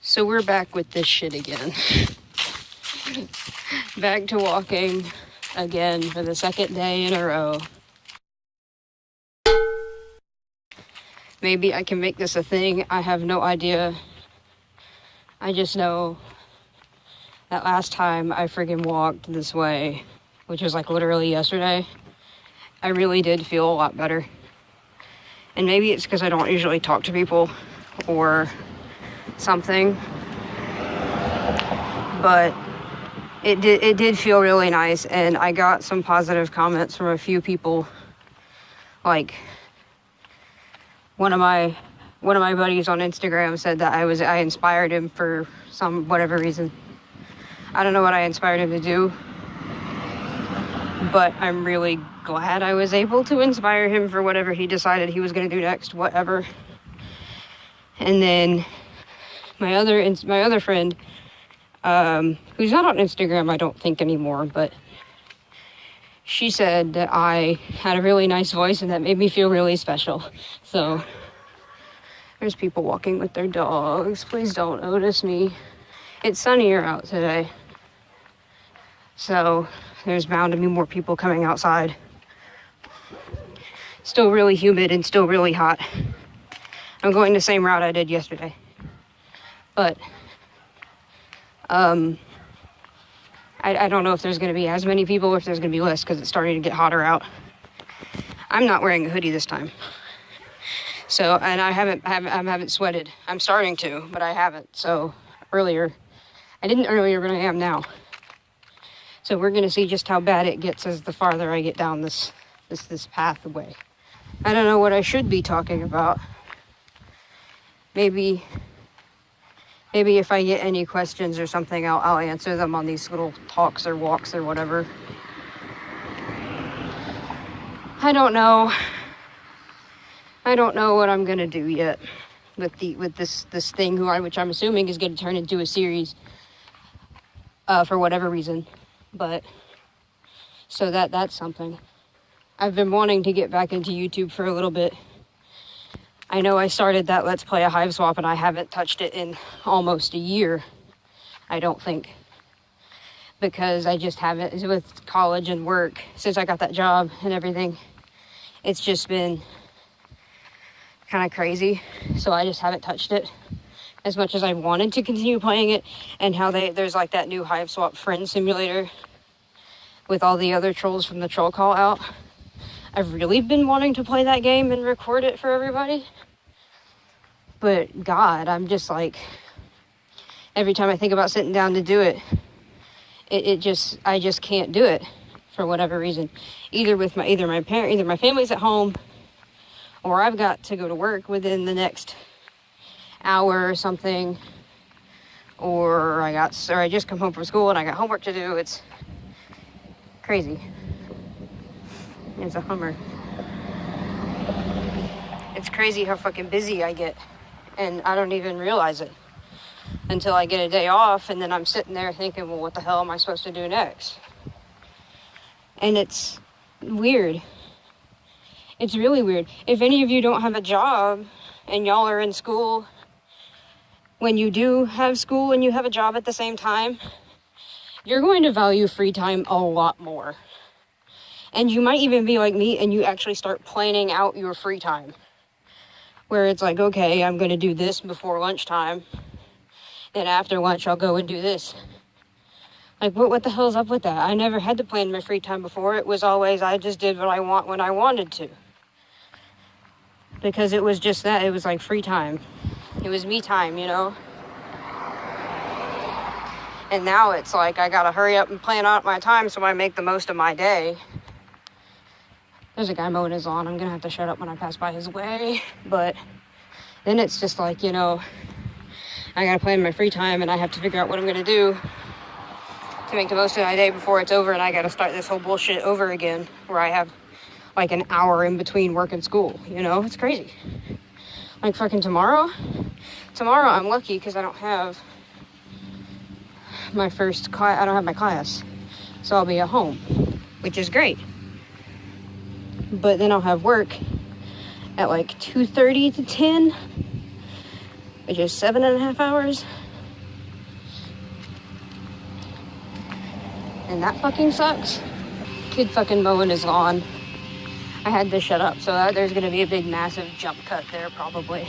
So we're back with this shit again. Back to walking again for the second day in a row. Maybe I can make this a thing. I have no idea. I just know that last time I friggin' walked this way, which was like literally yesterday, I really did feel a lot better. And maybe it's because I don't usually talk to people or something, but it did feel really nice, and I got some positive comments from a few people. Like one of my buddies on Instagram said that I inspired him for some whatever reason. I don't know what I inspired him to do, but I'm really glad I was able to inspire him for whatever he decided he was going to do next, whatever. And then my other friend, who's not on Instagram, I don't think anymore, but she said that I had a really nice voice and that made me feel really special. So there's people walking with their dogs. Please don't notice me. It's sunnier out today, so there's bound to be more people coming outside. Still really humid and still really hot. I'm going the same route I did yesterday. But I don't know if there's going to be as many people or if there's going to be less because it's starting to get hotter out. I'm not wearing a hoodie this time. So, and I haven't sweated. I'm starting to, but I haven't. So I didn't earlier, but I am now. So we're going to see just how bad it gets as the farther I get down this pathway. I don't know what I should be talking about. Maybe if I get any questions or something, I'll answer them on these little talks or walks or whatever. I don't know what I'm gonna do yet with this thing, which I'm assuming is gonna turn into a series for whatever reason. But so that's something. I've been wanting to get back into YouTube for a little bit. I know I started that Let's Play a Hive Swap and I haven't touched it in almost a year, I don't think. Because I just haven't, with college and work, since I got that job and everything, it's just been kind of crazy. So I just haven't touched it as much as I wanted to continue playing it. And how there's like that new Hive Swap friend simulator with all the other trolls from the troll call out. I've really been wanting to play that game and record it for everybody. But God, I'm just like, every time I think about sitting down to do it, I just can't do it for whatever reason. Either my family's at home, or I've got to go to work within the next hour or something, or I just come home from school and I got homework to do. It's crazy. It's a Hummer. It's crazy how fucking busy I get, and I don't even realize it until I get a day off, and then I'm sitting there thinking, well, what the hell am I supposed to do next? And it's weird. It's really weird. If any of you don't have a job and y'all are in school, when you do have school and you have a job at the same time, you're going to value free time a lot more. And you might even be like me and you actually start planning out your free time. Where it's like, okay, I'm going to do this before lunchtime. Then after lunch, I'll go and do this. Like, what the hell's up with that? I never had to plan my free time before. It was always, I just did what I want when I wanted to. Because it was just that. It was like free time. It was me time, you know? And now it's like, I got to hurry up and plan out my time so I make the most of my day. There's a guy mowing his lawn. I'm going to have to shut up when I pass by his way. But then it's just like, you know, I got to plan my free time and I have to figure out what I'm going to do to make the most of my day before it's over. And I got to start this whole bullshit over again where I have like an hour in between work and school. You know, it's crazy. Like fucking tomorrow I'm lucky because I don't have my first class. I don't have my class. So I'll be at home, which is great. But then I'll have work at like 2:30 to 10, which is 7.5 hours. And that fucking sucks. Kid fucking mowing his lawn. I had to shut up, so there's gonna be a big, massive jump cut there, probably.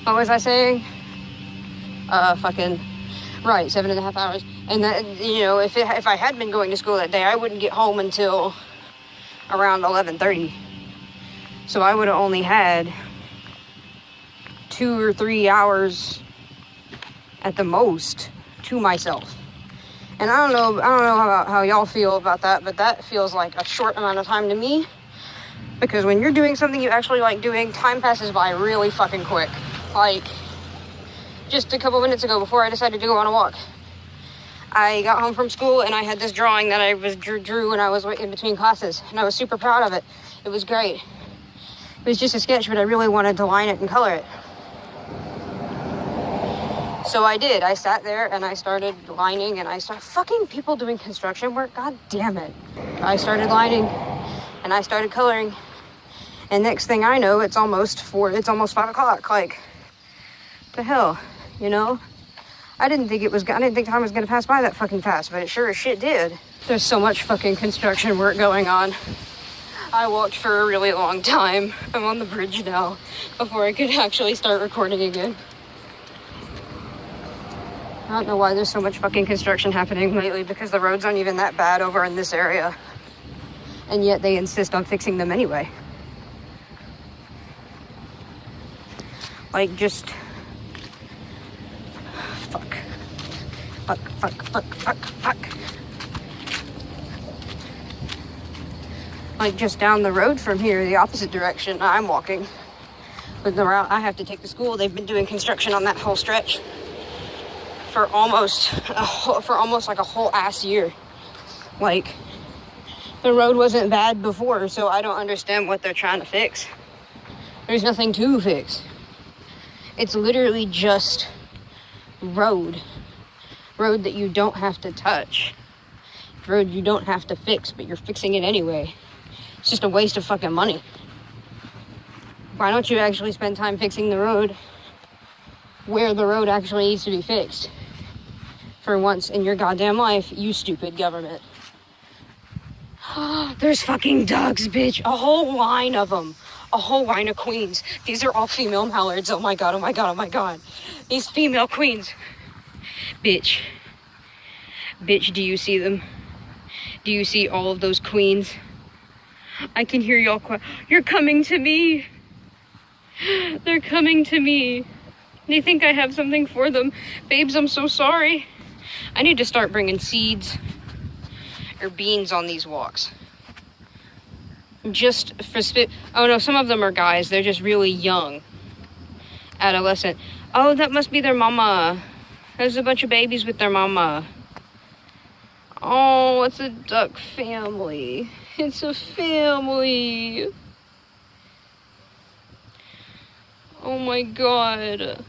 What was I saying? Fucking, right, 7.5 hours. And that, you know, if I had been going to school that day, I wouldn't get home until around 11:30. So I would have only had 2 or 3 hours at the most to myself. And I don't know about how y'all feel about that, but that feels like a short amount of time to me. Because when you're doing something you actually like doing, time passes by really fucking quick. Like, just a couple minutes ago, before I decided to go on a walk, I got home from school and I had this drawing that I drew when I was in between classes, and I was super proud of it. It was great. It was just a sketch, but I really wanted to line it and color it. So I did. I sat there and I started lining, and I started fucking people doing construction work. God damn it. I started lining and I started coloring. And next thing I know, it's almost 5 o'clock. Like, the hell, you know? I didn't think time was gonna pass by that fucking fast, but it sure as shit did. There's so much fucking construction work going on. I walked for a really long time. I'm on the bridge now before I could actually start recording again. I don't know why there's so much fucking construction happening lately, because the roads aren't even that bad over in this area. And yet they insist on fixing them anyway. Like, just... Fuck. Like, just down the road from here, the opposite direction I'm walking, with the route I have to take to school, they've been doing construction on that whole stretch for almost like a whole ass year. Like, the road wasn't bad before, so I don't understand what they're trying to fix. There's nothing to fix. It's literally just road that you don't have to touch, road you don't have to fix, but you're fixing it anyway. It's just a waste of fucking money. Why don't you actually spend time fixing the road where the road actually needs to be fixed? For once in your goddamn life, you stupid government. There's fucking ducks, bitch. A whole line of them. A whole line of queens. These are all female mallards. Oh my god, oh my god, oh my god. These female queens. Bitch. Bitch, do you see them? Do you see all of those queens? I can hear y'all You're coming to me. They're coming to me. They think I have something for them. Babes, I'm so sorry. I need to start bringing seeds or beans on these walks. Just for oh no, some of them are guys. They're just really young. Adolescent. Oh, that must be their mama. There's a bunch of babies with their mama. Oh, it's a duck family. It's a family. Oh my god.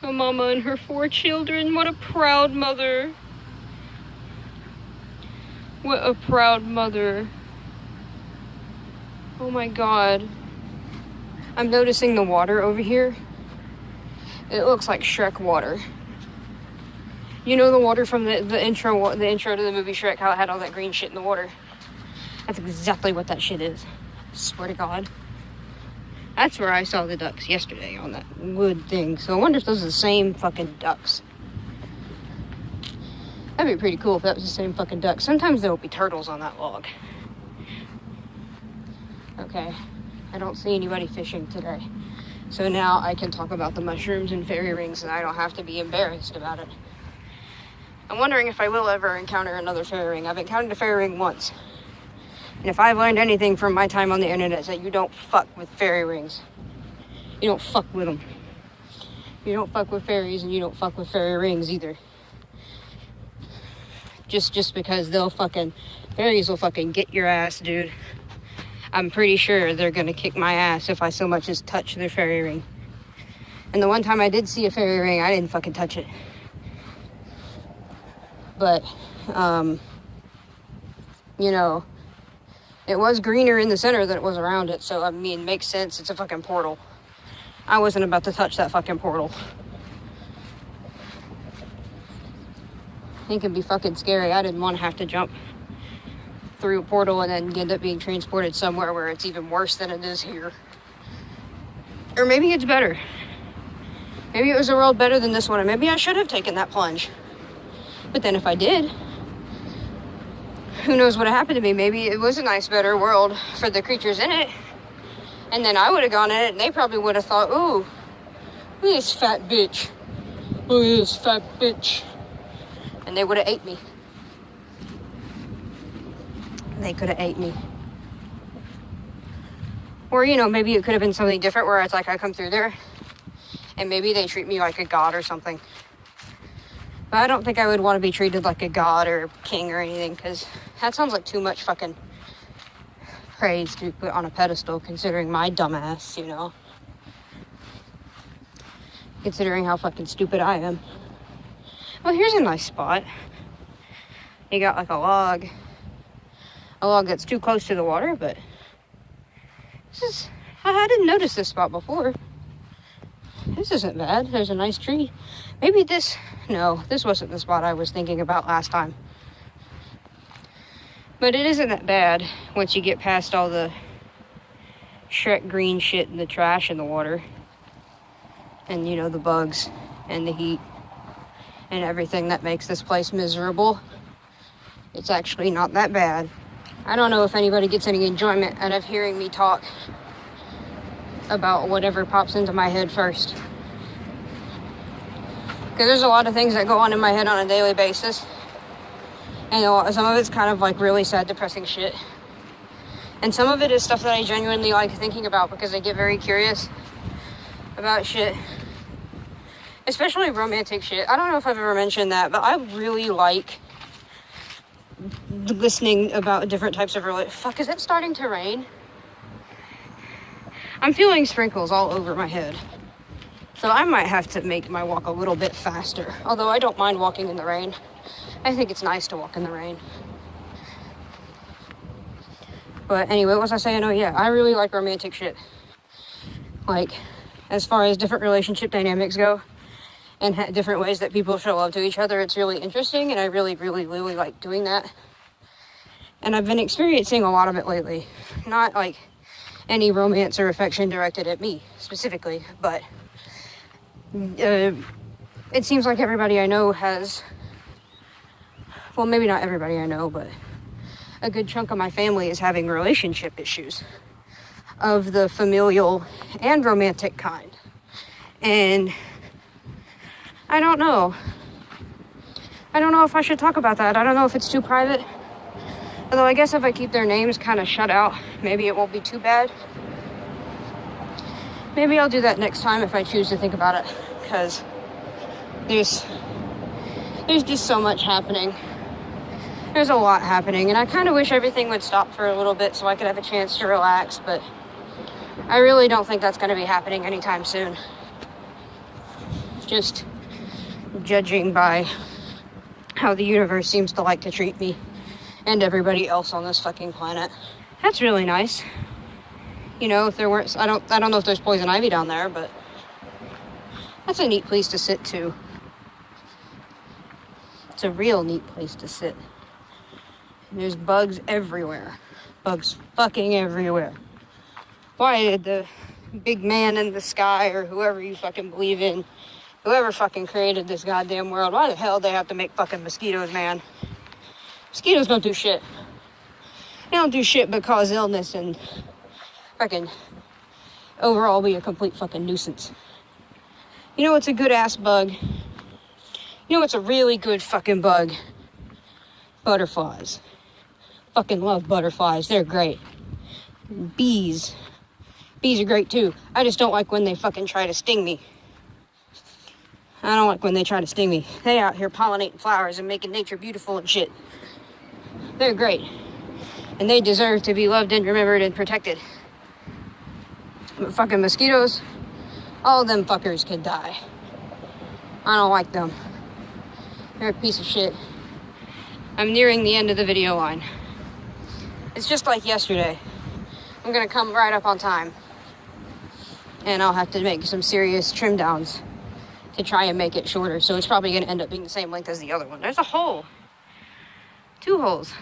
A mama and her 4 children. What a proud mother. What a proud mother. Oh my god. I'm noticing the water over here. It looks like Shrek water. You know the water from the intro to the movie Shrek, how it had all that green shit in the water? That's exactly what that shit is. Swear to God. That's where I saw the ducks yesterday, on that wood thing. So I wonder if those are the same fucking ducks. That'd be pretty cool if that was the same fucking ducks. Sometimes there will be turtles on that log. Okay. I don't see anybody fishing today. So now I can talk about the mushrooms and fairy rings, and I don't have to be embarrassed about it. I'm wondering if I will ever encounter another fairy ring. I've encountered a fairy ring once. And if I've learned anything from my time on the internet, it's that you don't fuck with fairy rings. You don't fuck with them. You don't fuck with fairies, and you don't fuck with fairy rings either. Just because fairies will fucking get your ass, dude. I'm pretty sure they're gonna kick my ass if I so much as touch their fairy ring. And the one time I did see a fairy ring, I didn't fucking touch it. But, you know, it was greener in the center than it was around it, so, I mean, makes sense. It's a fucking portal. I wasn't about to touch that fucking portal. It can be fucking scary. I didn't want to have to jump through a portal and then end up being transported somewhere where it's even worse than it is here. Or maybe it's better. Maybe it was a world better than this one, and maybe I should have taken that plunge. But then if I did, who knows what happened to me? Maybe it was a nice, better world for the creatures in it. And then I would have gone in it, and they probably would have thought, ooh, look at this fat bitch. Look at this fat bitch. And they would have ate me. They could have ate me. Or, you know, maybe it could have been something different where it's like I come through there and maybe they treat me like a god or something. But I don't think I would want to be treated like a god or a king or anything, because that sounds like too much fucking praise to put on a pedestal, considering my dumbass, you know. Considering how fucking stupid I am. Well, here's a nice spot. You got like a log that's too close to the water, but I didn't notice this spot before. This isn't bad. There's a nice tree. Maybe this wasn't the spot I was thinking about last time. But it isn't that bad once you get past all the Shrek green shit and the trash in the water. And, you know, the bugs and the heat and everything that makes this place miserable. It's actually not that bad. I don't know if anybody gets any enjoyment out of hearing me talk about whatever pops into my head first. Because there's a lot of things that go on in my head on a daily basis. And some of it's kind of like really sad, depressing shit. And some of it is stuff that I genuinely like thinking about because I get very curious about shit. Especially romantic shit. I don't know if I've ever mentioned that, but I really like listening about different types of Fuck, is it starting to rain? I'm feeling sprinkles all over my head. So I might have to make my walk a little bit faster. Although I don't mind walking in the rain. I think it's nice to walk in the rain. But anyway, what was I saying? Oh yeah, I really like romantic shit. Like, as far as different relationship dynamics go, and different ways that people show love to each other, it's really interesting, and I really, really, really like doing that. And I've been experiencing a lot of it lately. Not like any romance or affection directed at me specifically, but it seems like everybody I know has, well, maybe not everybody I know, but a good chunk of my family is having relationship issues of the familial and romantic kind. And I don't know if I should talk about that. I don't know if it's too private. Although I guess if I keep their names kind of shut out, maybe it won't be too bad. Maybe I'll do that next time if I choose to think about it. Because there's just so much happening. There's a lot happening. And I kind of wish everything would stop for a little bit so I could have a chance to relax. But I really don't think that's going to be happening anytime soon. Just judging by how the universe seems to like to treat me and everybody else on this fucking planet. That's really nice. You know, if there weren't, I don't know if there's poison ivy down there, but that's a neat place to sit too. It's a real neat place to sit. And there's bugs everywhere. Bugs fucking everywhere. Why did the big man in the sky, or whoever you fucking believe in, whoever fucking created this goddamn world, why the hell they have to make fucking mosquitoes, man? Mosquitoes don't do shit. They don't do shit but cause illness and fucking overall be a complete fucking nuisance. You know what's a good ass bug? You know what's a really good fucking bug? Butterflies. Fucking love butterflies. They're great. Bees. Bees are great too. I just don't like when they fucking try to sting me. I don't like when they try to sting me. They out here pollinating flowers and making nature beautiful and shit. They're great. And they deserve to be loved and remembered and protected. But fucking mosquitoes, all of them fuckers could die. I don't like them. They're a piece of shit. I'm nearing the end of the video line. It's just like yesterday. I'm gonna come right up on time. And I'll have to make some serious trim downs to try and make it shorter. So it's probably going to end up being the same length as the other one. There's a hole. 2 holes.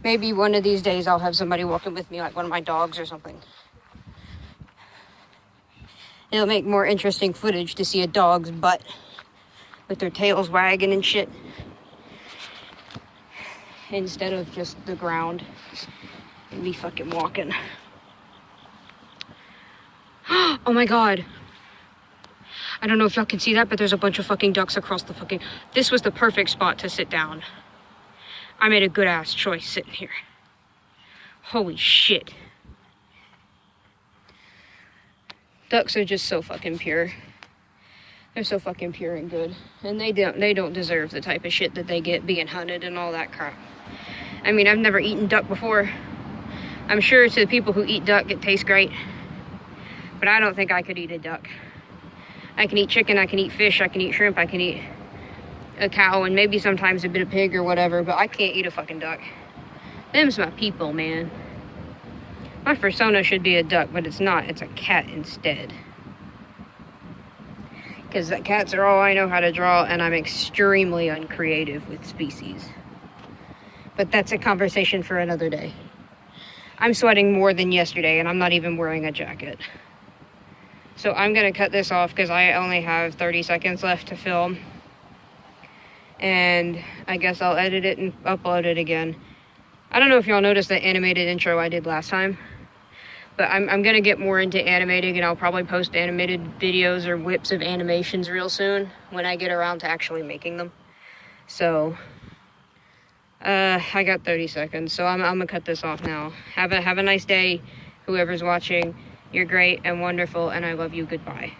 Maybe one of these days I'll have somebody walking with me, like one of my dogs or something. It'll make more interesting footage to see a dog's butt with their tails wagging and shit, instead of just the ground and me fucking walking. Oh my god. I don't know if y'all can see that, but there's a bunch of fucking ducks across the fucking... This was the perfect spot to sit down. I made a good ass choice sitting here. Holy shit. Ducks are just so fucking pure. They're so fucking pure and good. And they don't deserve the type of shit that they get being hunted and all that crap. I mean, I've never eaten duck before. I'm sure to the people who eat duck, it tastes great. But I don't think I could eat a duck. I can eat chicken, I can eat fish, I can eat shrimp, I can eat a cow, and maybe sometimes a bit of pig or whatever, but I can't eat a fucking duck. Them's my people, man. My persona should be a duck, but it's not. It's a cat instead. Because cats are all I know how to draw, and I'm extremely uncreative with species. But that's a conversation for another day. I'm sweating more than yesterday, and I'm not even wearing a jacket. So I'm going to cut this off because I only have 30 seconds left to film. And I guess I'll edit it and upload it again. I don't know if y'all noticed the animated intro I did last time. But I'm going to get more into animating, and I'll probably post animated videos or whips of animations real soon when I get around to actually making them. So, I got 30 seconds, so I'm going to cut this off now. Have a nice day, whoever's watching. You're great and wonderful, and I love you. Goodbye.